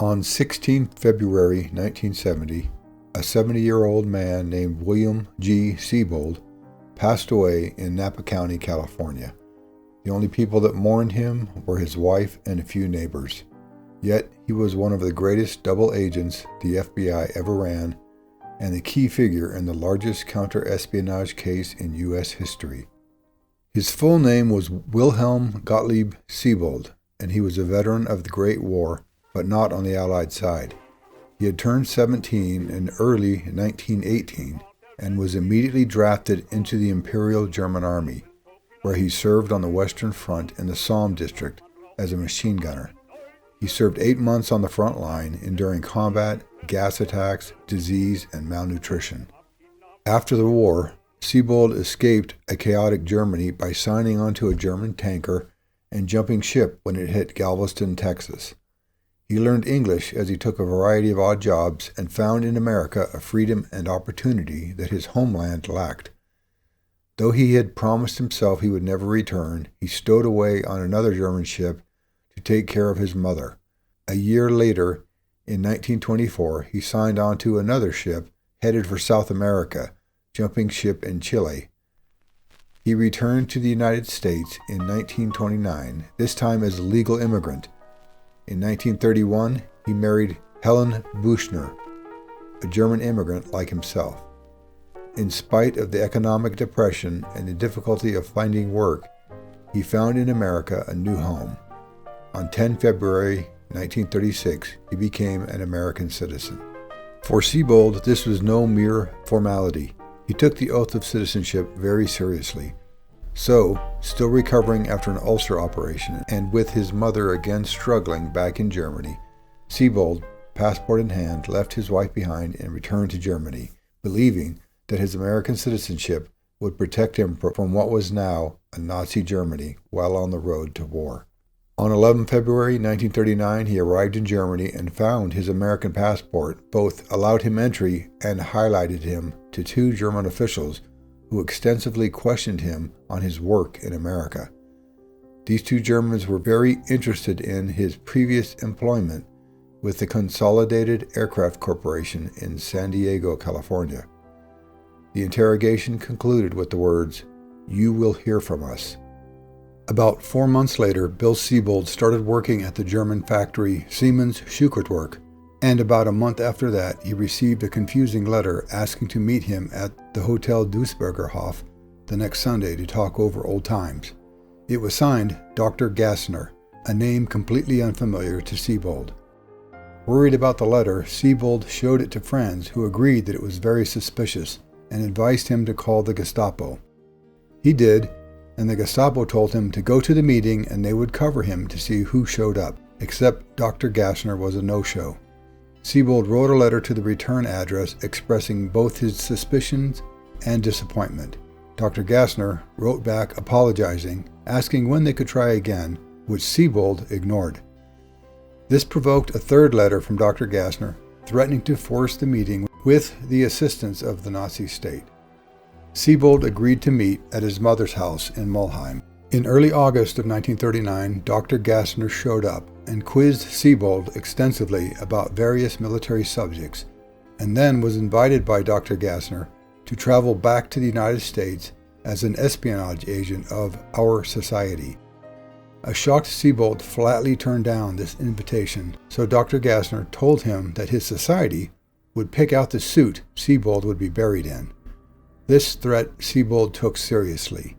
On 16 February 1970, a 70-year-old man named William G. Sebold passed away in Napa County, California. The only people that mourned him were his wife and a few neighbors. Yet he was one of the greatest double agents the FBI ever ran and the key figure in the largest counter-espionage case in U.S. history. His full name was Wilhelm Gottlieb Sebold, and he was a veteran of the Great War, but not on the Allied side. He had turned 17 in early 1918 and was immediately drafted into the Imperial German Army, where he served on the Western Front in the Somme district as a machine gunner. He served 8 months on the front line, enduring combat, gas attacks, disease, and malnutrition. After the war, Sebold escaped a chaotic Germany by signing onto a German tanker and jumping ship when it hit Galveston, Texas. He learned English as he took a variety of odd jobs and found in America a freedom and opportunity that his homeland lacked. Though he had promised himself he would never return, he stowed away on another German ship to take care of his mother. A year later, in 1924, he signed on to another ship headed for South America, jumping ship in Chile. He returned to the United States in 1929, this time as a legal immigrant. In 1931, he married Helen Buchner, a German immigrant like himself. In spite of the economic depression and the difficulty of finding work, he found in America a new home. On 10 February 1936, he became an American citizen. For Sebold, this was no mere formality. He took the oath of citizenship very seriously. So, still recovering after an ulcer operation and with his mother again struggling back in Germany, Sebold, passport in hand, left his wife behind and returned to Germany, believing that his American citizenship would protect him from what was now a Nazi Germany while on the road to war. On 11 February 1939, he arrived in Germany and found his American passport. Both allowed him entry and highlighted him to 2 German officials who extensively questioned him on his work in America. These 2 Germans were very interested in his previous employment with the Consolidated Aircraft Corporation in San Diego, California. The interrogation concluded with the words, "You will hear from us." About 4 months later, Bill Sebold started working at the German factory Siemens Schusterwerk, and about a month after that, he received a confusing letter asking to meet him at the Hotel Duisburger Hof the next Sunday to talk over old times. It was signed Dr. Gassner, a name completely unfamiliar to Sebold. Worried about the letter, Sebold showed it to friends who agreed that it was very suspicious and advised him to call the Gestapo. He did, and the Gestapo told him to go to the meeting and they would cover him to see who showed up, except Dr. Gassner was a no-show. Sebold wrote a letter to the return address expressing both his suspicions and disappointment. Dr. Gassner wrote back apologizing, asking when they could try again, which Sebold ignored. This provoked a third letter from Dr. Gassner, threatening to force the meeting with the assistance of the Nazi state. Sebold agreed to meet at his mother's house in Mulheim. In early August of 1939, Dr. Gassner showed up and quizzed Sebold extensively about various military subjects, and then was invited by Dr. Gassner to travel back to the United States as an espionage agent of our society. A shocked Sebold flatly turned down this invitation, so Dr. Gassner told him that his society would pick out the suit Sebold would be buried in. This threat Sebold took seriously.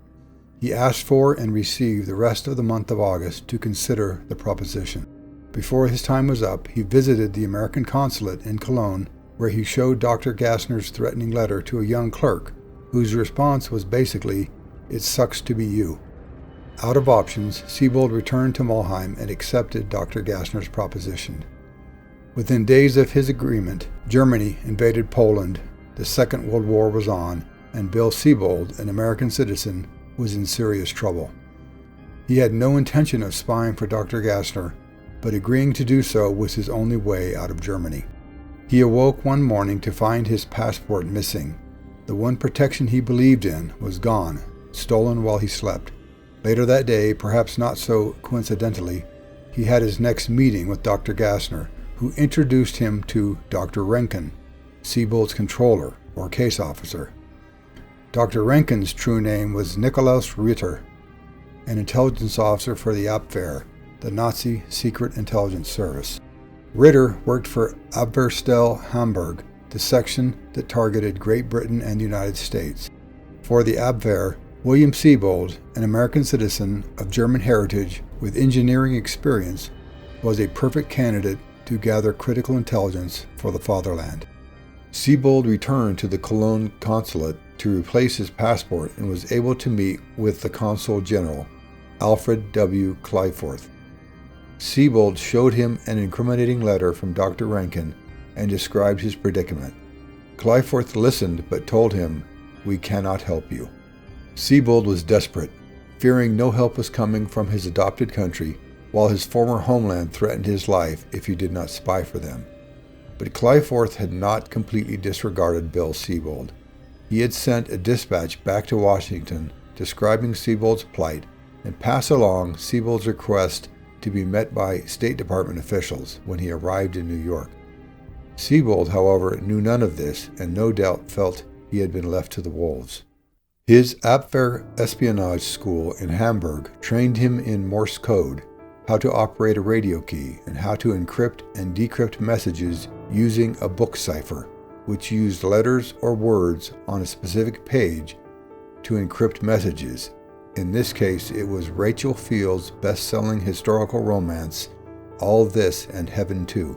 He asked for and received the rest of the month of August to consider the proposition. Before his time was up, he visited the American consulate in Cologne, where he showed Dr. Gassner's threatening letter to a young clerk, whose response was basically, "It sucks to be you." Out of options, Sebold returned to Mulheim and accepted Dr. Gassner's proposition. Within days of his agreement, Germany invaded Poland, the Second World War was on, and Bill Sebold, an American citizen, was in serious trouble. He had no intention of spying for Dr. Gassner, but agreeing to do so was his only way out of Germany. He awoke one morning to find his passport missing. The one protection he believed in was gone, stolen while he slept. Later that day, perhaps not so coincidentally, he had his next meeting with Dr. Gassner, who introduced him to Dr. Rankin, Sebold's controller or case officer. Dr. Rankin's true name was Nikolaus Ritter, an intelligence officer for the Abwehr, the Nazi Secret Intelligence Service. Ritter worked for Abwehrstelle Hamburg, the section that targeted Great Britain and the United States. For the Abwehr, William Sebold, an American citizen of German heritage with engineering experience, was a perfect candidate to gather critical intelligence for the fatherland. Sebold returned to the Cologne consulate to replace his passport and was able to meet with the consul general, Alfred W. Kleiforth. Sebold showed him an incriminating letter from Dr. Rankin and described his predicament. Kleiforth listened but told him, "We cannot help you." Sebold was desperate, fearing no help was coming from his adopted country, while his former homeland threatened his life if he did not spy for them. But Kleiforth had not completely disregarded Bill Sebold. He had sent a dispatch back to Washington describing Sebold's plight and passed along Sebold's request to be met by State Department officials when he arrived in New York. Sebold, however, knew none of this and no doubt felt he had been left to the wolves. His Abwehr espionage school in Hamburg trained him in Morse code, how to operate a radio key, and how to encrypt and decrypt messages using a book cipher, which used letters or words on a specific page to encrypt messages. In this case, it was Rachel Field's best-selling historical romance, All This and Heaven Too.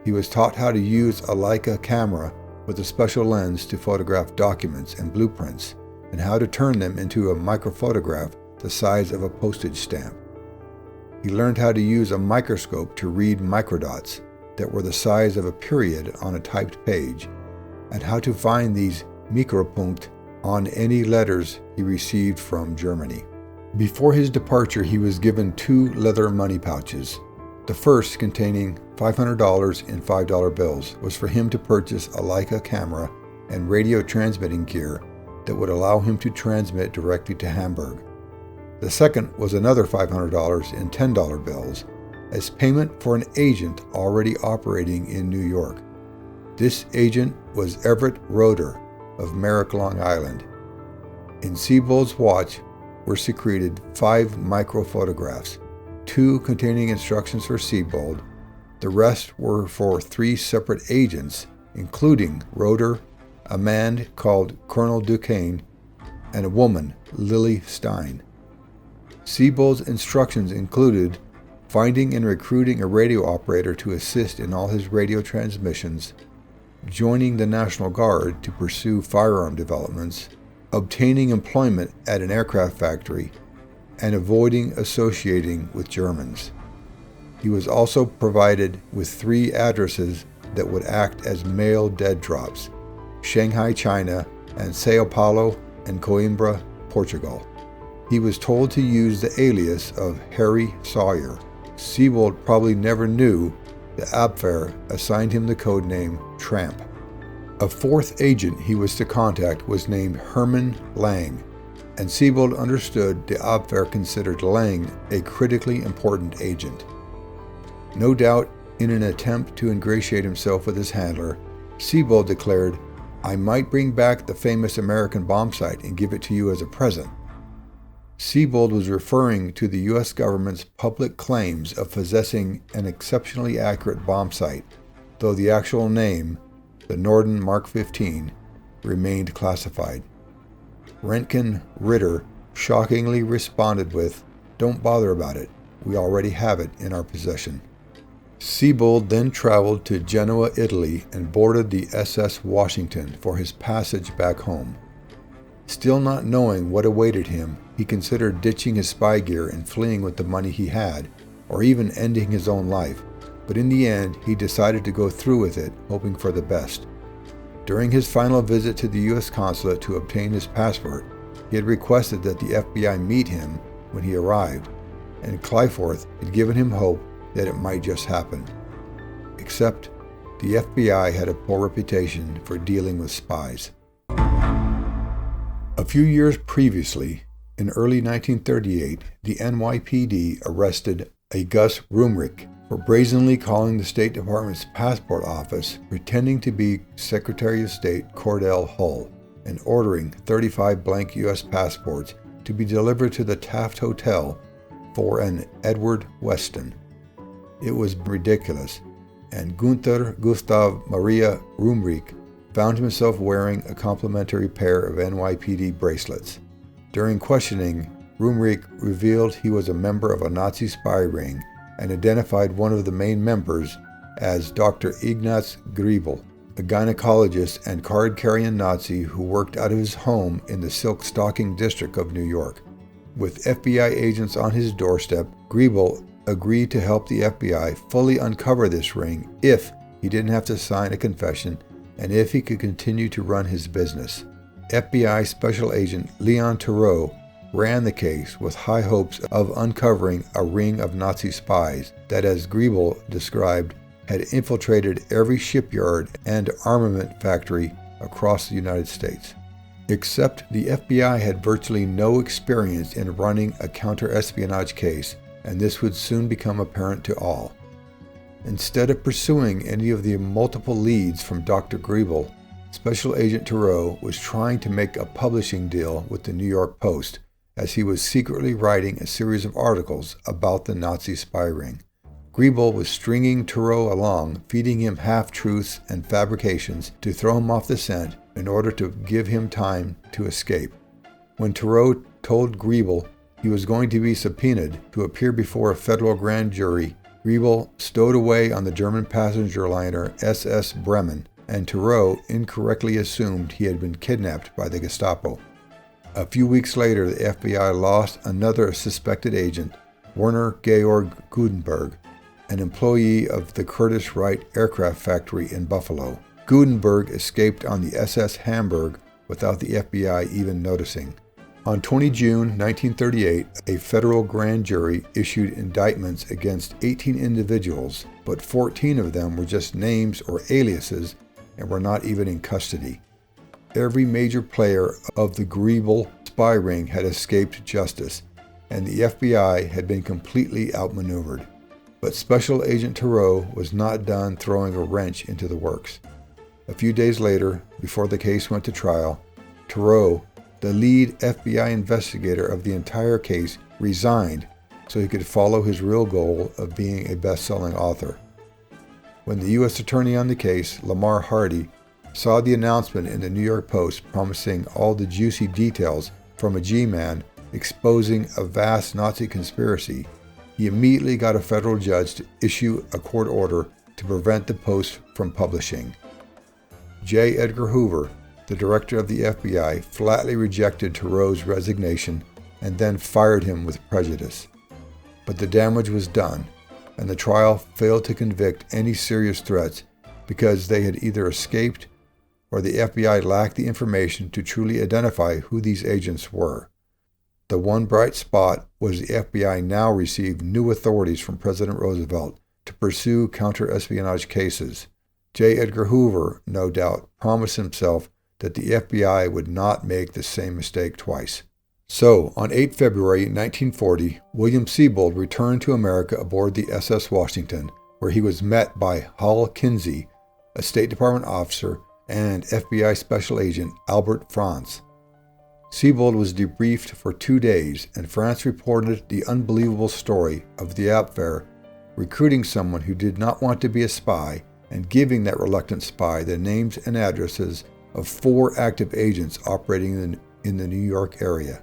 He was taught how to use a Leica camera with a special lens to photograph documents and blueprints, and how to turn them into a microphotograph the size of a postage stamp. He learned how to use a microscope to read microdots that were the size of a period on a typed page, and how to find these Mikropunkt on any letters he received from Germany. Before his departure, he was given 2 leather money pouches. The first, containing $500 in $5 bills, was for him to purchase a Leica camera and radio transmitting gear that would allow him to transmit directly to Hamburg. The second was another $500 in $10 bills as payment for an agent already operating in New York. This agent was Everett Roeder of Merrick, Long Island. In Sebold's watch were secreted 5 microphotographs, 2 containing instructions for Sebold. The rest were for 3 separate agents, including Roeder, a man called Colonel Duquesne, and a woman, Lily Stein. Sebold's instructions included finding and recruiting a radio operator to assist in all his radio transmissions, joining the National Guard to pursue firearm developments, obtaining employment at an aircraft factory, and avoiding associating with Germans. He was also provided with 3 addresses that would act as mail dead drops: Shanghai, China, and Sao Paulo and Coimbra, Portugal. He was told to use the alias of Harry Sawyer. Sebold probably never knew the Abwehr assigned him the code name Tramp. A 4th agent he was to contact was named Hermann Lang, and Sebold understood the Abwehr considered Lang a critically important agent. No doubt, in an attempt to ingratiate himself with his handler, Sebold declared, "I might bring back the famous American bomb site and give it to you as a present." Sebold was referring to the U.S. government's public claims of possessing an exceptionally accurate bomb site, though the actual name, the Norden Mark 15, remained classified. Rankin Ritter shockingly responded with, "Don't bother about it. We already have it in our possession." Sebold then traveled to Genoa, Italy, and boarded the SS Washington for his passage back home. Still not knowing what awaited him, he considered ditching his spy gear and fleeing with the money he had, or even ending his own life, but in the end he decided to go through with it, hoping for the best. During his final visit to the U.S. consulate to obtain his passport, he had requested that the FBI meet him when he arrived, and Kleiforth had given him hope that it might just happen. Except the FBI had a poor reputation for dealing with spies. A few years previously, in early 1938, the NYPD arrested a Gus Rumrich, for brazenly calling the State Department's passport office, pretending to be Secretary of State Cordell Hull, and ordering 35 blank U.S. passports to be delivered to the Taft Hotel for an Edward Weston. It was ridiculous, and Gunther Gustav Maria Rumrich found himself wearing a complimentary pair of NYPD bracelets. During questioning, Rumrich revealed he was a member of a Nazi spy ring and identified one of the main members as Dr. Ignaz Greel, a gynecologist and card-carrying Nazi who worked out of his home in the Silk Stocking district of New York. With FBI agents on his doorstep, Greel agreed to help the FBI fully uncover this ring if he didn't have to sign a confession and if he could continue to run his business. FBI Special Agent Leon Theroux ran the case with high hopes of uncovering a ring of Nazi spies that, as Greel described, had infiltrated every shipyard and armament factory across the United States. Except the FBI had virtually no experience in running a counter-espionage case, and this would soon become apparent to all. Instead of pursuing any of the multiple leads from Dr. Greel, Special Agent Theroux was trying to make a publishing deal with the New York Post, as he was secretly writing a series of articles about the Nazi spy ring. Greel was stringing Theroux along, feeding him half-truths and fabrications to throw him off the scent in order to give him time to escape. When Theroux told Greel he was going to be subpoenaed to appear before a federal grand jury, Greel stowed away on the German passenger liner SS Bremen, and Theroux incorrectly assumed he had been kidnapped by the Gestapo. A few weeks later, the FBI lost another suspected agent, Werner Georg Gutenberg, an employee of the Curtiss Wright aircraft factory in Buffalo. Gutenberg escaped on the SS Hamburg without the FBI even noticing. On 20 June 1938, a federal grand jury issued indictments against 18 individuals, but 14 of them were just names or aliases and were not even in custody. Every major player of the Greel spy ring had escaped justice, and the FBI had been completely outmaneuvered. But Special Agent Theroux was not done throwing a wrench into the works. A few days later, before the case went to trial, Theroux, the lead FBI investigator of the entire case, resigned so he could follow his real goal of being a best-selling author. When the U.S. Attorney on the case, Lamar Hardy, saw the announcement in the New York Post promising all the juicy details from a G-man exposing a vast Nazi conspiracy, he immediately got a federal judge to issue a court order to prevent the Post from publishing. J. Edgar Hoover, the director of the FBI, flatly rejected Theroux's resignation and then fired him with prejudice. But the damage was done, and the trial failed to convict any serious threats because they had either escaped or the FBI lacked the information to truly identify who these agents were. The one bright spot was the FBI now received new authorities from President Roosevelt to pursue counter-espionage cases. J. Edgar Hoover, no doubt, promised himself that the FBI would not make the same mistake twice. So, on 8 February 1940, William Sebold returned to America aboard the SS Washington, where he was met by Hal Kinsey, a State Department officer, and FBI Special Agent Albert Franz. Sebold was debriefed for 2 days, and France reported the unbelievable story of the Abwehr recruiting someone who did not want to be a spy and giving that reluctant spy the names and addresses of 4 active agents operating in the New York area.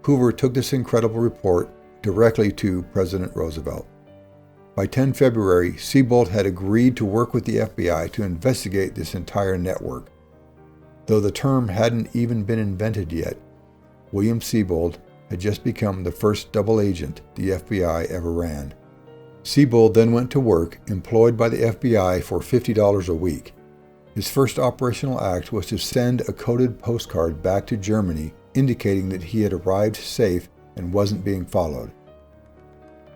Hoover took this incredible report directly to President Roosevelt. By 10 February, Sebold had agreed to work with the FBI to investigate this entire network. Though the term hadn't even been invented yet, William Sebold had just become the first double agent the FBI ever ran. Sebold then went to work, employed by the FBI for $50 a week. His first operational act was to send a coded postcard back to Germany indicating that he had arrived safe and wasn't being followed.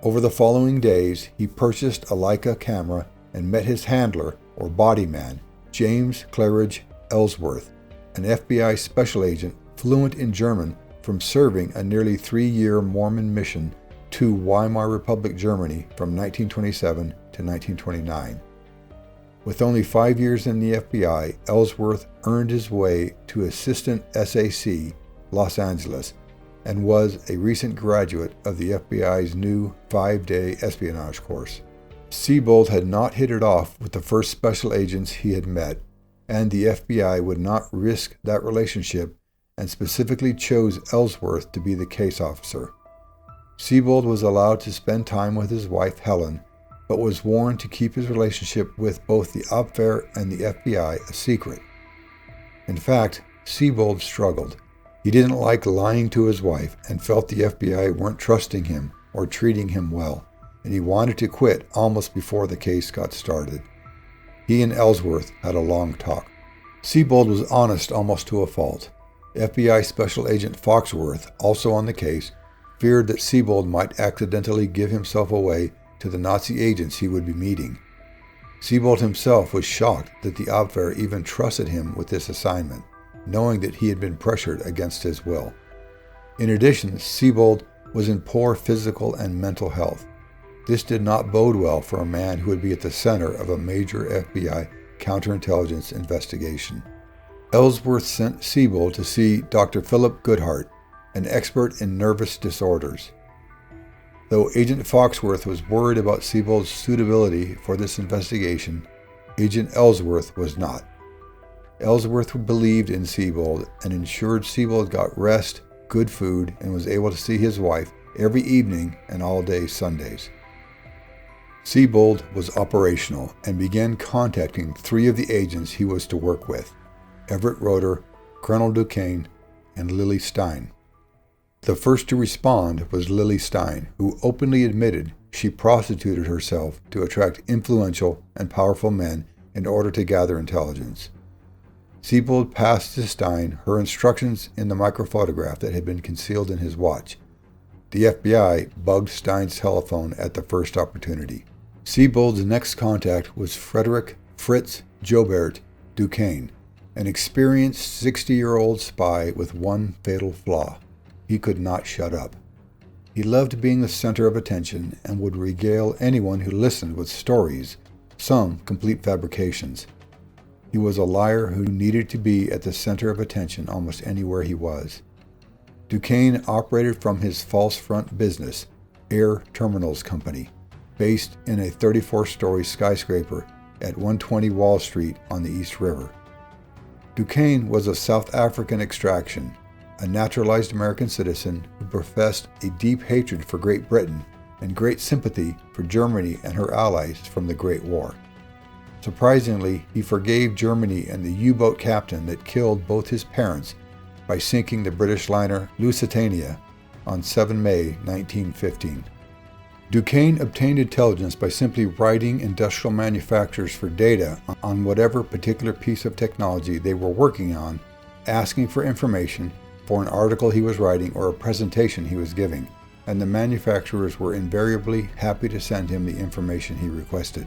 Over the following days, he purchased a Leica camera and met his handler, or body man, James Claridge Ellsworth, an FBI special agent fluent in German from serving a nearly 3-year Mormon mission to Weimar Republic Germany from 1927 to 1929. With only 5 years in the FBI, Ellsworth earned his way to Assistant SAC, Los Angeles, and was a recent graduate of the FBI's new 5-day espionage course. Sebold had not hit it off with the first special agents he had met, and the FBI would not risk that relationship and specifically chose Ellsworth to be the case officer. Sebold was allowed to spend time with his wife Helen, but was warned to keep his relationship with both the Abwehr and the FBI a secret. In fact, Sebold struggled. He didn't like lying to his wife and felt the FBI weren't trusting him or treating him well, and he wanted to quit almost before the case got started. He and Ellsworth had a long talk. Sebold was honest almost to a fault. FBI Special Agent Foxworth, also on the case, feared that Sebold might accidentally give himself away to the Nazi agents he would be meeting. Sebold himself was shocked that the Abwehr even trusted him with this assignment, knowing that he had been pressured against his will. In addition, Sebold was in poor physical and mental health. This did not bode well for a man who would be at the center of a major FBI counterintelligence investigation. Ellsworth sent Sebold to see Dr. Philip Goodhart, an expert in nervous disorders. Though Agent Foxworth was worried about Sebold's suitability for this investigation, Agent Ellsworth was not. Ellsworth believed in Sebold and ensured Sebold got rest, good food, and was able to see his wife every evening and all day Sundays. Sebold was operational and began contacting 3 of the agents he was to work with: Everett Roeder, Colonel Duquesne, and Lily Stein. The first to respond was Lily Stein, who openly admitted she prostituted herself to attract influential and powerful men in order to gather intelligence. Sebold passed to Stein her instructions in the microphotograph that had been concealed in his watch. The FBI bugged Stein's telephone at the first opportunity. Sebold's next contact was Frederick Fritz Jobert Duquesne, an experienced 60-year-old spy with one fatal flaw: he could not shut up. He loved being the center of attention and would regale anyone who listened with stories, some complete fabrications. He was a liar who needed to be at the center of attention almost anywhere he was. Duquesne operated from his false front business, Air Terminals Company, based in a 34-story skyscraper at 120 Wall Street on the East River. Duquesne was of South African extraction, a naturalized American citizen who professed a deep hatred for Great Britain and great sympathy for Germany and her allies from the Great War. Surprisingly, he forgave Germany and the U-boat captain that killed both his parents by sinking the British liner Lusitania on 7 May 1915. Duquesne obtained intelligence by simply writing industrial manufacturers for data on whatever particular piece of technology they were working on, asking for information for an article he was writing or a presentation he was giving, and the manufacturers were invariably happy to send him the information he requested,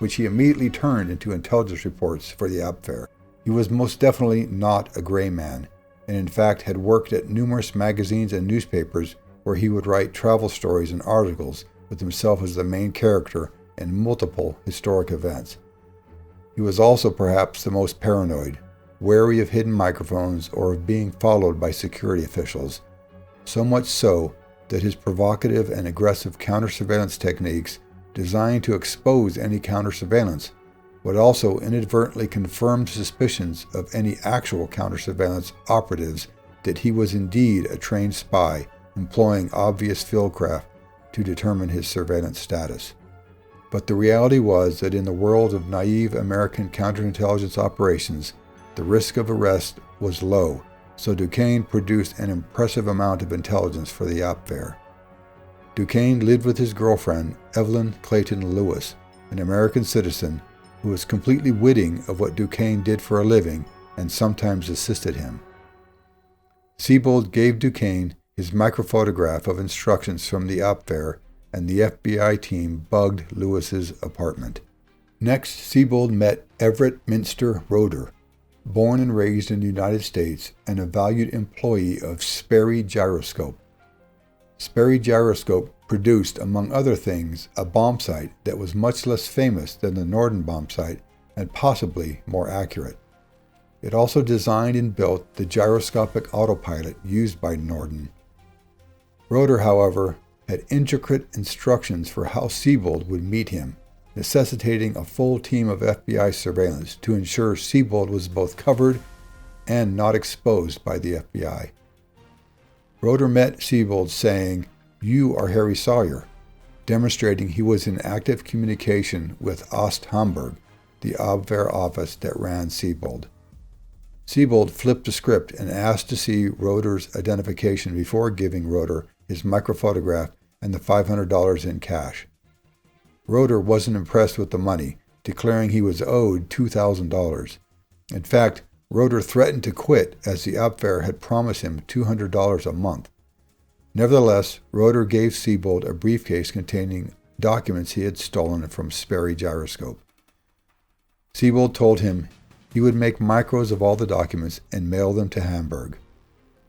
which he immediately turned into intelligence reports for the Abwehr. He was most definitely not a gray man, and in fact had worked at numerous magazines and newspapers where he would write travel stories and articles with himself as the main character in multiple historic events. He was also perhaps the most paranoid, wary of hidden microphones or of being followed by security officials, so much so that his provocative and aggressive counter-surveillance techniques designed to expose any counter-surveillance would also inadvertently confirm suspicions of any actual counter-surveillance operatives that he was indeed a trained spy employing obvious fieldcraft to determine his surveillance status. But the reality was that in the world of naive American counterintelligence operations, the risk of arrest was low, so Duquesne produced an impressive amount of intelligence for the Abwehr. Duquesne lived with his girlfriend, Evelyn Clayton Lewis, an American citizen who was completely witting of what Duquesne did for a living and sometimes assisted him. Sebold gave Duquesne his microphotograph of instructions from the Abwehr, and the FBI team bugged Lewis's apartment. Next, Sebold met Everett Minster Roeder, born and raised in the United States and a valued employee of Sperry Gyroscope. Sperry gyroscope produced, among other things, a bomb sight that was much less famous than the Norden bomb sight and possibly more accurate. It also designed and built the gyroscopic autopilot used by Norden. Roeder, however, had intricate instructions for how Sebold would meet him, necessitating a full team of FBI surveillance to ensure Sebold was both covered and not exposed by the FBI. Roeder met Sebold saying, "You are Harry Sawyer," demonstrating he was in active communication with Hamburg, the Abwehr office that ran Sebold. Sebold flipped the script and asked to see Roeder's identification before giving Roeder his microphotograph and the $500 in cash. Roeder wasn't impressed with the money, declaring he was owed $2,000. In fact, Roeder threatened to quit as the Abwehr had promised him $200 a month. Nevertheless, Roeder gave Sebold a briefcase containing documents he had stolen from Sperry Gyroscope. Sebold told him he would make micros of all the documents and mail them to Hamburg.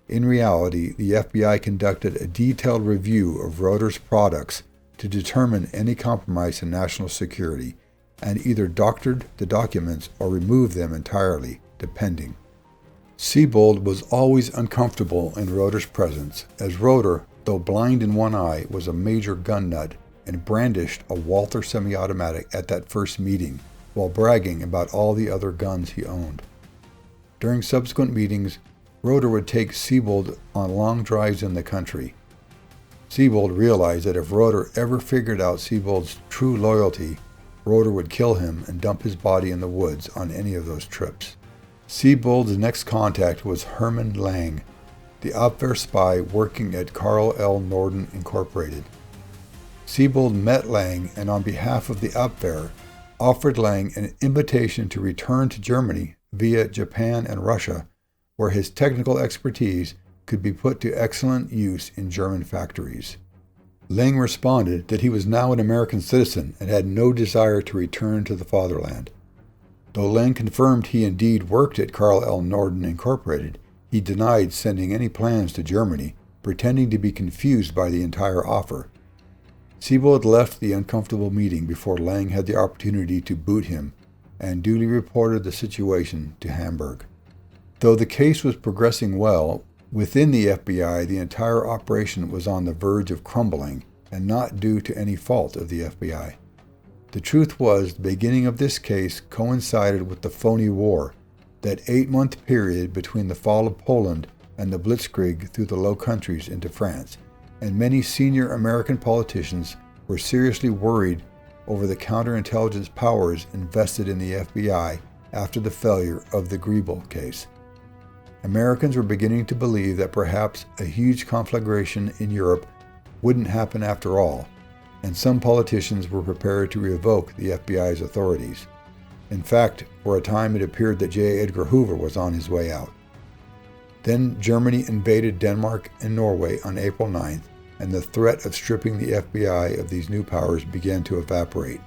In reality, the FBI conducted a detailed review of Roeder's products to determine any compromise in national security and either doctored the documents or removed them entirely, depending. Sebold was always uncomfortable in Roeder's presence, as Roeder, though blind in one eye, was a major gun nut and brandished a Walther semi-automatic at that first meeting, while bragging about all the other guns he owned. During subsequent meetings, Roeder would take Sebold on long drives in the country. Sebold realized that if Roeder ever figured out Sebold's true loyalty, Roeder would kill him and dump his body in the woods on any of those trips. Sebold's next contact was Hermann Lang, the Abwehr spy working at Carl L. Norden Incorporated. Sebold met Lang and on behalf of the Abwehr offered Lang an invitation to return to Germany via Japan and Russia, where his technical expertise could be put to excellent use in German factories. Lang responded that he was now an American citizen and had no desire to return to the fatherland. Though Lang confirmed he indeed worked at Carl L. Norden Incorporated, he denied sending any plans to Germany, pretending to be confused by the entire offer. Sebold left the uncomfortable meeting before Lang had the opportunity to boot him, and duly reported the situation to Hamburg. Though the case was progressing well, within the FBI the entire operation was on the verge of crumbling, and not due to any fault of the FBI. The truth was, the beginning of this case coincided with the phony war, that 8-month period between the fall of Poland and the blitzkrieg through the Low Countries into France, and many senior American politicians were seriously worried over the counterintelligence powers invested in the FBI after the failure of the Greel case. Americans were beginning to believe that perhaps a huge conflagration in Europe wouldn't happen after all, and some politicians were prepared to revoke the FBI's authorities. In fact, for a time it appeared that J. Edgar Hoover was on his way out. Then Germany invaded Denmark and Norway on April 9th, and the threat of stripping the FBI of these new powers began to evaporate.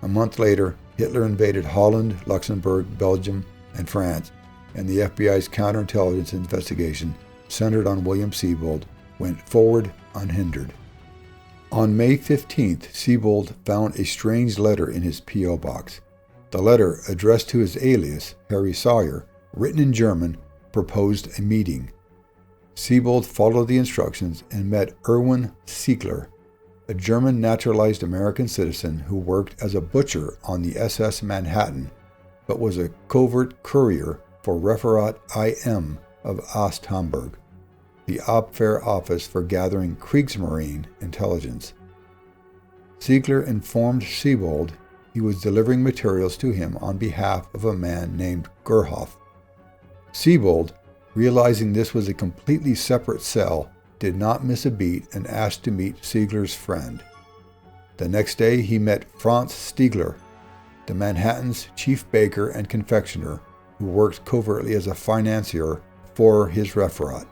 A month later, Hitler invaded Holland, Luxembourg, Belgium, and France, and the FBI's counterintelligence investigation, centered on William Sebold, went forward unhindered. On May 15th, Sebold found a strange letter in his P.O. box. The letter, addressed to his alias, Harry Sawyer, written in German, proposed a meeting. Sebold followed the instructions and met Erwin Siegler, a German naturalized American citizen who worked as a butcher on the SS Manhattan, but was a covert courier for Referat IM of Hamburg, the Abwehr office for gathering Kriegsmarine intelligence. Siegler informed Sebold he was delivering materials to him on behalf of a man named Gerhoff. Sebold, realizing this was a completely separate cell, did not miss a beat and asked to meet Siegler's friend. The next day he met Franz Stiegler, the Manhattan's chief baker and confectioner, who worked covertly as a financier for his referat.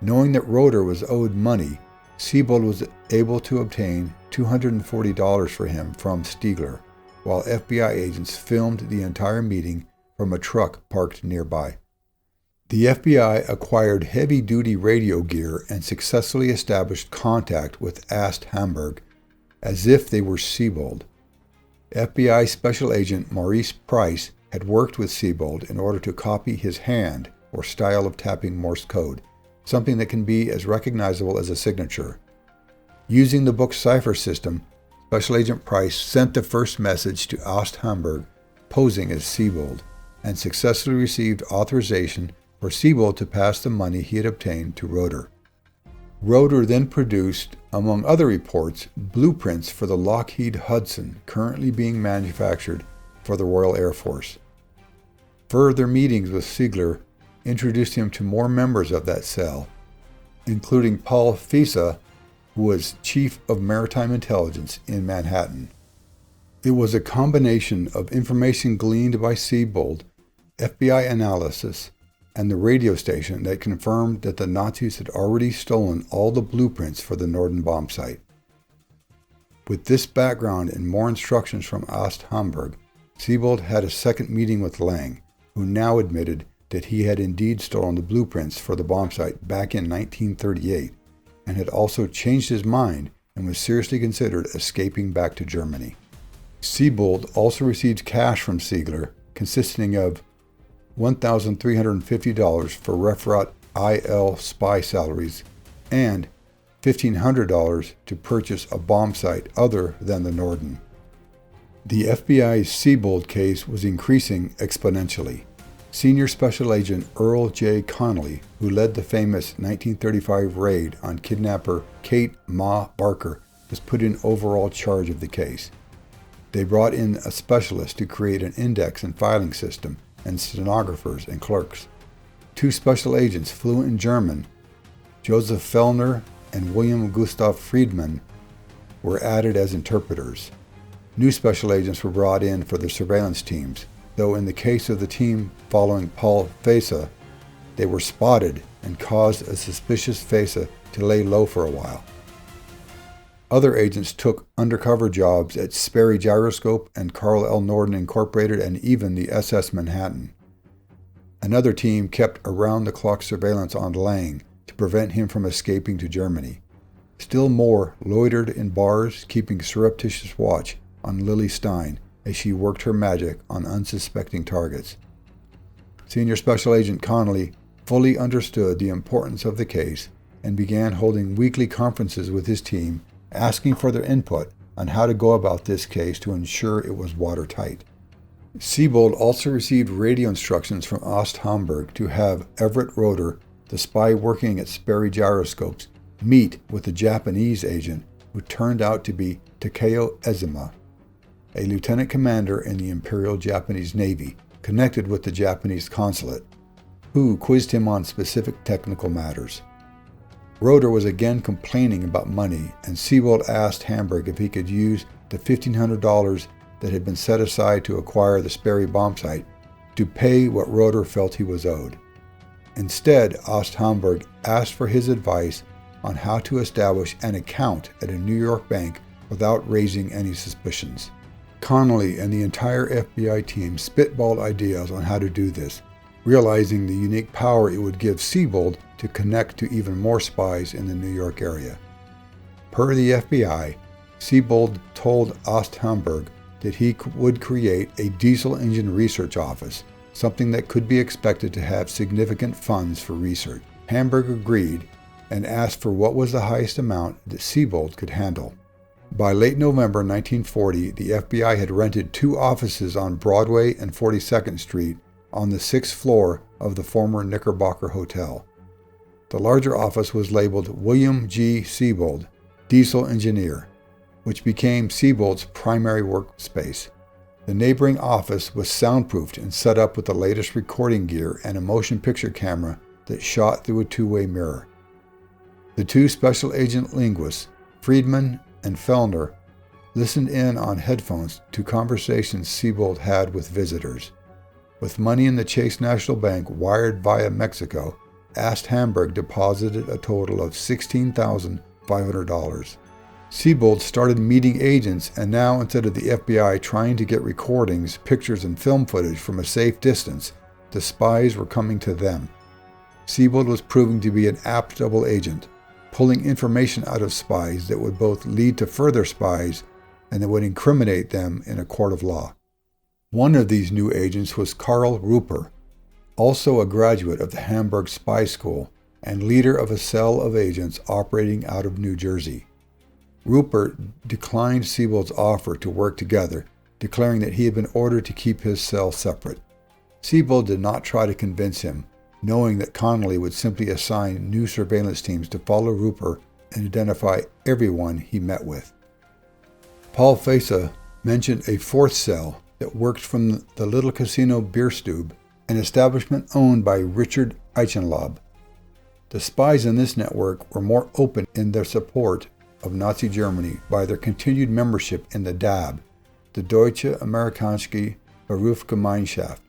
Knowing that Roeder was owed money, Sebold was able to obtain $240 for him from Stiegler, while FBI agents filmed the entire meeting from a truck parked nearby. The FBI acquired heavy-duty radio gear and successfully established contact with Hamburg as if they were Sebold. FBI Special Agent Maurice Price had worked with Sebold in order to copy his hand or style of tapping Morse code, something that can be as recognizable as a signature. Using the book's cipher system, Special Agent Price sent the first message to Hamburg posing as Sebold and successfully received authorization for Sebold to pass the money he had obtained to Roeder. Roeder then produced, among other reports, blueprints for the Lockheed Hudson currently being manufactured for the Royal Air Force. Further meetings with Ziegler introduced him to more members of that cell, including Paul Fisa, who was Chief of Maritime Intelligence in Manhattan. It was a combination of information gleaned by Sebold, FBI analysis, and the radio station that confirmed that the Nazis had already stolen all the blueprints for the Norden bomb site. With this background and more instructions from Hamburg, Sebold had a second meeting with Lang, who now admitted that he had indeed stolen the blueprints for the bomb site back in 1938 and had also changed his mind and was seriously considered escaping back to Germany. Sebold also received cash from Ziegler consisting of $1,350 for Referat IL spy salaries and $1,500 to purchase a bomb site other than the Norden. The FBI's Sebold case was increasing exponentially. Senior Special Agent Earl J. Connolly, who led the famous 1935 raid on kidnapper Kate Ma Barker, was put in overall charge of the case. They brought in a specialist to create an index and filing system and stenographers and clerks. 2 special agents fluent in German, Joseph Fellner and William Gustav Friedman, were added as interpreters. New special agents were brought in for the surveillance teams, though in the case of the team following Paul Fesa, they were spotted and caused a suspicious Fesa to lay low for a while. Other agents took undercover jobs at Sperry Gyroscope and Carl L. Norden Incorporated and even the SS Manhattan. Another team kept around-the-clock surveillance on Lang to prevent him from escaping to Germany. Still more loitered in bars, keeping surreptitious watch on Lily Stein as she worked her magic on unsuspecting targets. Senior Special Agent Connolly fully understood the importance of the case and began holding weekly conferences with his team, asking for their input on how to go about this case to ensure it was watertight. Sebold also received radio instructions from Hamburg to have Everett Roeder, the spy working at Sperry Gyroscopes, meet with the Japanese agent who turned out to be Takeo Ezima, a lieutenant commander in the Imperial Japanese Navy connected with the Japanese consulate, who quizzed him on specific technical matters. Roeder was again complaining about money, and Sebold asked Hamburg if he could use the $1,500 that had been set aside to acquire the Sperry bomb site to pay what Roeder felt he was owed. Instead, Hamburg asked for his advice on how to establish an account at a New York bank without raising any suspicions. Connolly and the entire FBI team spitballed ideas on how to do this, realizing the unique power it would give Sebold to connect to even more spies in the New York area. Per the FBI, Sebold told Hamburg that he would create a diesel engine research office, something that could be expected to have significant funds for research. Hamburg agreed and asked for what was the highest amount that Sebold could handle. By late November 1940, the FBI had rented 2 offices on Broadway and 42nd Street on the 6th floor of the former Knickerbocker Hotel. The larger office was labeled William G. Sebold, Diesel Engineer, which became Sebold's primary workspace. The neighboring office was soundproofed and set up with the latest recording gear and a motion picture camera that shot through a 2-way mirror. The 2 special agent linguists, Friedman and Fellner, listened in on headphones to conversations Sebold had with visitors. With money in the Chase National Bank wired via Mexico, Hamburg deposited a total of $16,500. Sebold started meeting agents, and now instead of the FBI trying to get recordings, pictures, and film footage from a safe distance, the spies were coming to them. Sebold was proving to be an apt double agent, pulling information out of spies that would both lead to further spies and that would incriminate them in a court of law. One of these new agents was Karl Rupper, also a graduate of the Hamburg spy school and leader of a cell of agents operating out of New Jersey. Rupert declined Sebold's offer to work together, declaring that he had been ordered to keep his cell separate. Sebold did not try to convince him, knowing that Connolly would simply assign new surveillance teams to follow Rupert and identify everyone he met with. Paul Fesa mentioned a fourth cell that worked from the Little Casino Bierstube, an establishment owned by Richard Eichenlaub. The spies in this network were more open in their support of Nazi Germany by their continued membership in the DAB, the Deutsche Amerikanische Berufsgemeinschaft,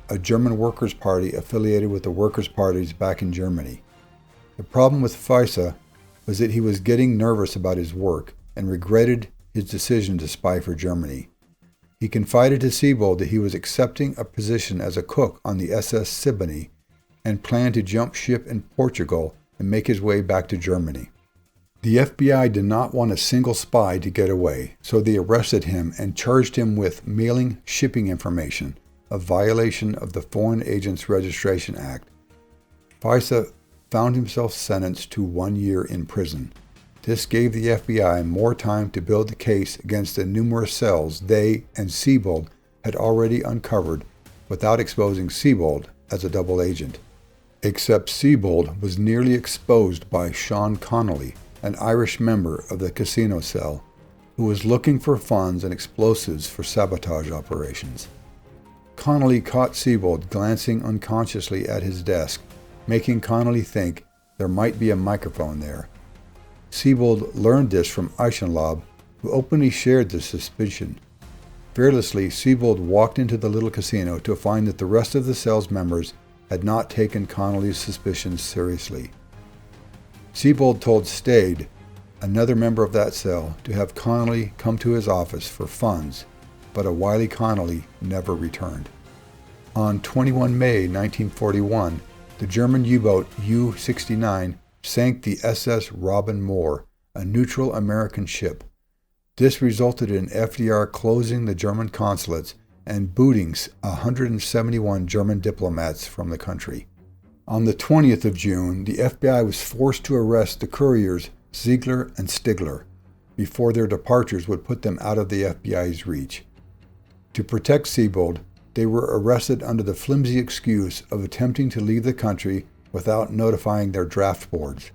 a German workers' party affiliated with the workers' parties back in Germany. The problem with Fesa was that he was getting nervous about his work and regretted his decision to spy for Germany. He confided to Sebold that he was accepting a position as a cook on the SS Siboney and planned to jump ship in Portugal and make his way back to Germany. The FBI did not want a single spy to get away, so they arrested him and charged him with mailing shipping information, a violation of the Foreign Agents Registration Act. Fesa found himself sentenced to 1 year in prison. This gave the FBI more time to build the case against the numerous cells they and Sebold had already uncovered without exposing Sebold as a double agent. Except Sebold was nearly exposed by Sean Connolly, an Irish member of the casino cell, who was looking for funds and explosives for sabotage operations. Connolly caught Sebold glancing unconsciously at his desk, making Connolly think there might be a microphone there. Sebold learned this from Eichenlaub, who openly shared the suspicion. Fearlessly, Sebold walked into the little casino to find that the rest of the cell's members had not taken Connolly's suspicions seriously. Sebold told Stade, another member of that cell, to have Connolly come to his office for funds, but a wily Connolly never returned. On 21 May 1941, the German U-boat U-69 sank the SS Robin Moore, a neutral American ship. This resulted in FDR closing the German consulates and booting 171 German diplomats from the country. On the 20th of June, the FBI was forced to arrest the couriers Ziegler and Stigler before their departures would put them out of the FBI's reach. To protect Sebold, they were arrested under the flimsy excuse of attempting to leave the country without notifying their draft boards.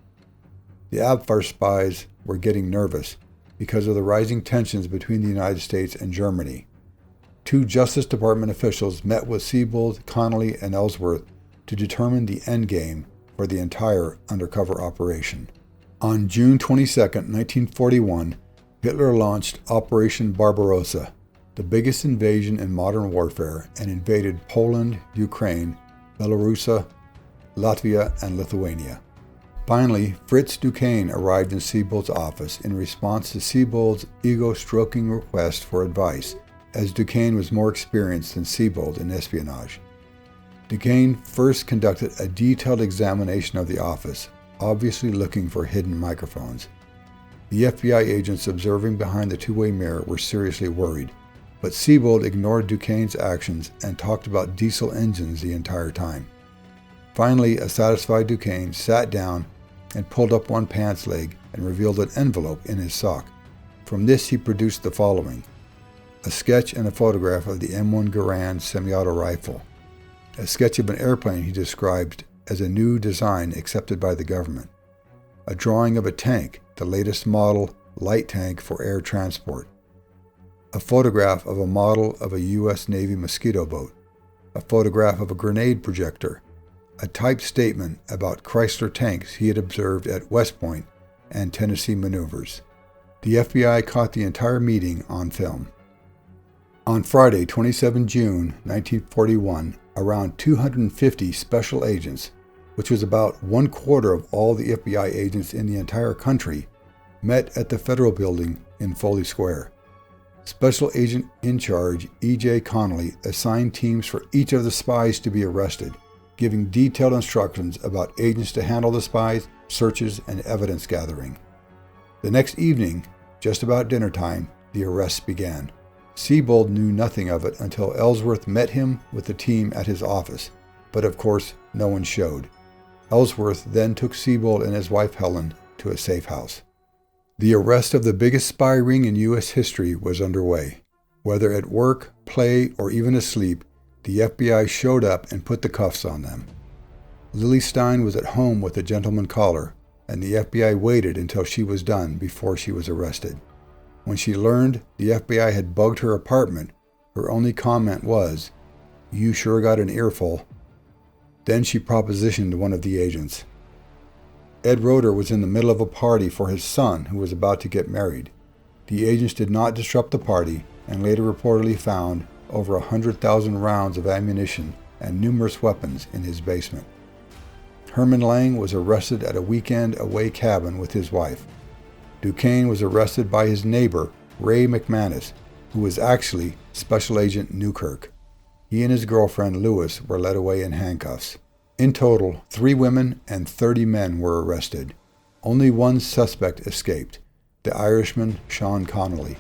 The Abwehr spies were getting nervous because of the rising tensions between the United States and Germany. 2 Justice Department officials met with Sebold, Connolly, and Ellsworth to determine the endgame for the entire undercover operation. On June 22, 1941, Hitler launched Operation Barbarossa, the biggest invasion in modern warfare, and invaded Poland, Ukraine, Belarus, Latvia, and Lithuania. Finally, Fritz Duquesne arrived in Sebold's office in response to Sebold's ego-stroking request for advice, as Duquesne was more experienced than Sebold in espionage. Duquesne first conducted a detailed examination of the office, obviously looking for hidden microphones. The FBI agents observing behind the two-way mirror were seriously worried, but Sebold ignored Duquesne's actions and talked about diesel engines the entire time. Finally, a satisfied Duquesne sat down and pulled up one pants leg and revealed an envelope in his sock. From this he produced the following: a sketch and a photograph of the M1 Garand semi-auto rifle, a sketch of an airplane he described as a new design accepted by the government, a drawing of a tank, the latest model light tank for air transport, a photograph of a model of a U.S. Navy mosquito boat, a photograph of a grenade projector, a typed statement about Chrysler tanks he had observed at West Point and Tennessee maneuvers. The FBI caught the entire meeting on film. On Friday, 27 June 1941, around 250 special agents, which was about 1/4 of all the FBI agents in the entire country, met at the Federal Building in Foley Square. Special Agent in Charge E.J. Connolly assigned teams for each of the spies to be arrested, giving detailed instructions about agents to handle the spies, searches, and evidence gathering. The next evening, just about dinner time, the arrests began. Sebold knew nothing of it until Ellsworth met him with the team at his office, but of course no one showed. Ellsworth then took Sebold and his wife Helen to a safe house. The arrest of the biggest spy ring in U.S. history was underway. Whether at work, play, or even asleep, the FBI showed up and put the cuffs on them. Lily Stein was at home with a gentleman caller, and the FBI waited until she was done before she was arrested. When she learned the FBI had bugged her apartment, her only comment was, "You sure got an earful." Then she propositioned one of the agents. Ed Roeder was in the middle of a party for his son who was about to get married. The agents did not disrupt the party and later reportedly found over 100,000 rounds of ammunition and numerous weapons in his basement. Herman Lang was arrested at a weekend away cabin with his wife. Duquesne was arrested by his neighbor, Ray McManus, who was actually Special Agent Newkirk. He and his girlfriend, Lewis, were led away in handcuffs. In total, 3 women and 30 men were arrested. Only one suspect escaped, the Irishman Sean Connolly.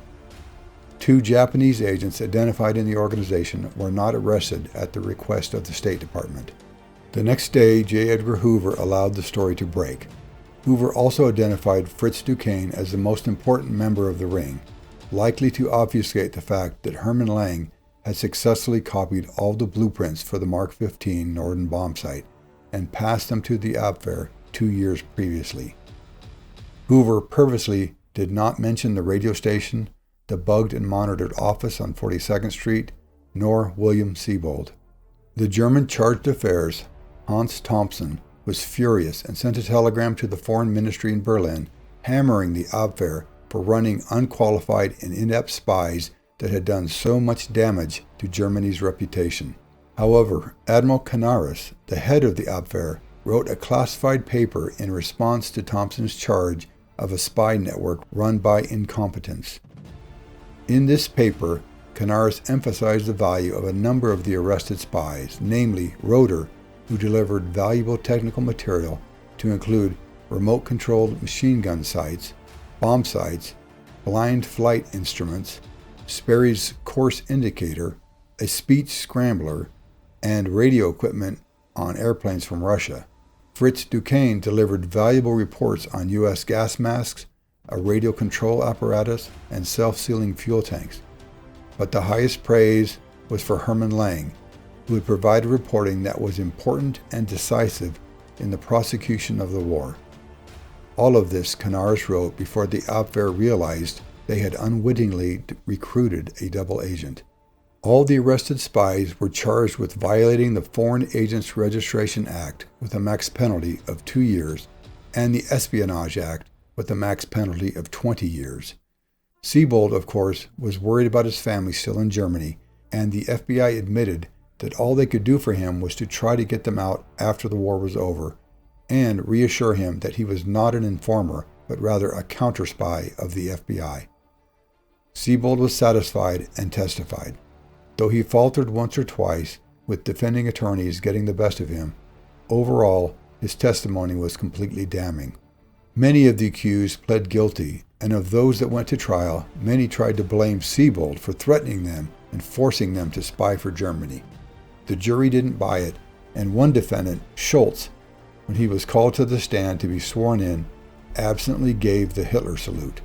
2 Japanese agents identified in the organization were not arrested at the request of the State Department. The next day, J. Edgar Hoover allowed the story to break. Hoover also identified Fritz Duquesne as the most important member of the ring, likely to obfuscate the fact that Herman Lang had successfully copied all the blueprints for the Mark 15 Norden bomb site and passed them to the Abwehr 2 years previously. Hoover purposely did not mention the radio station, the bugged and monitored office on 42nd Street, nor William Sebold. The German chargé d'affaires, Hans Thompson, was furious and sent a telegram to the Foreign Ministry in Berlin, hammering the Abwehr for running unqualified and inept spies that had done so much damage to Germany's reputation. However, Admiral Canaris, the head of the Abwehr, wrote a classified paper in response to Thompson's charge of a spy network run by incompetence. In this paper, Canaris emphasized the value of a number of the arrested spies, namely Roeder, who delivered valuable technical material to include remote-controlled machine gun sights, bomb sights, blind flight instruments, Sperry's course indicator, a speech scrambler, and radio equipment on airplanes from Russia. Fritz Duquesne delivered valuable reports on U.S. gas masks, a radio control apparatus, and self-sealing fuel tanks. But the highest praise was for Herman Lang, who had provided reporting that was important and decisive in the prosecution of the war. All of this Canaris wrote before the Abwehr realized they had unwittingly recruited a double agent. All the arrested spies were charged with violating the Foreign Agents Registration Act with a max penalty of 2 years and the Espionage Act with a max penalty of 20 years. Sebold, of course, was worried about his family still in Germany, and the FBI admitted that all they could do for him was to try to get them out after the war was over and reassure him that he was not an informer, but rather a counter-spy of the FBI. Sebold was satisfied and testified. Though he faltered once or twice, with defending attorneys getting the best of him, overall, his testimony was completely damning. Many of the accused pled guilty, and of those that went to trial, many tried to blame Sebold for threatening them and forcing them to spy for Germany. The jury didn't buy it, and one defendant, Schultz, when he was called to the stand to be sworn in, absently gave the Hitler salute.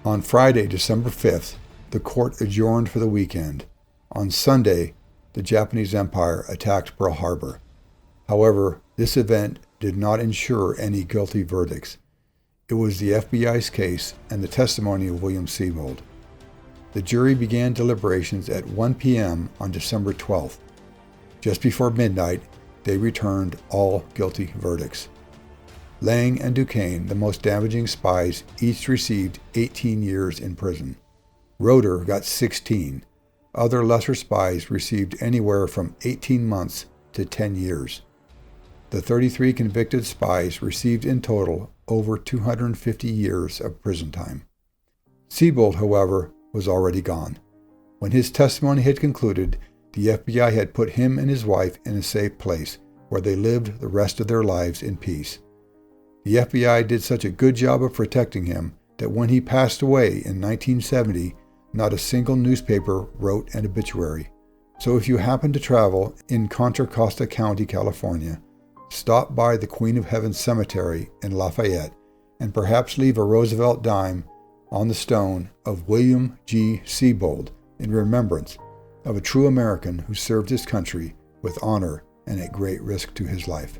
On Friday, December 5th, the court adjourned for the weekend. On Sunday, the Japanese Empire attacked Pearl Harbor. However, this event did not ensure any guilty verdicts. It was the FBI's case and the testimony of William Sebold. The jury began deliberations at 1 p.m. on December 12th. Just before midnight, they returned all guilty verdicts. Lang and Duquesne, the most damaging spies, each received 18 years in prison. Roeder got 16. Other lesser spies received anywhere from 18 months to 10 years. The 33 convicted spies received in total over 250 years of prison time. Sebold, however, was already gone. When his testimony had concluded, the FBI had put him and his wife in a safe place, where they lived the rest of their lives in peace. The FBI did such a good job of protecting him that when he passed away in 1970, not a single newspaper wrote an obituary. So if you happen to travel in Contra Costa County, California, stop by the Queen of Heaven Cemetery in Lafayette and perhaps leave a Roosevelt dime on the stone of William G. Sebold in remembrance of a true American who served his country with honor and at great risk to his life.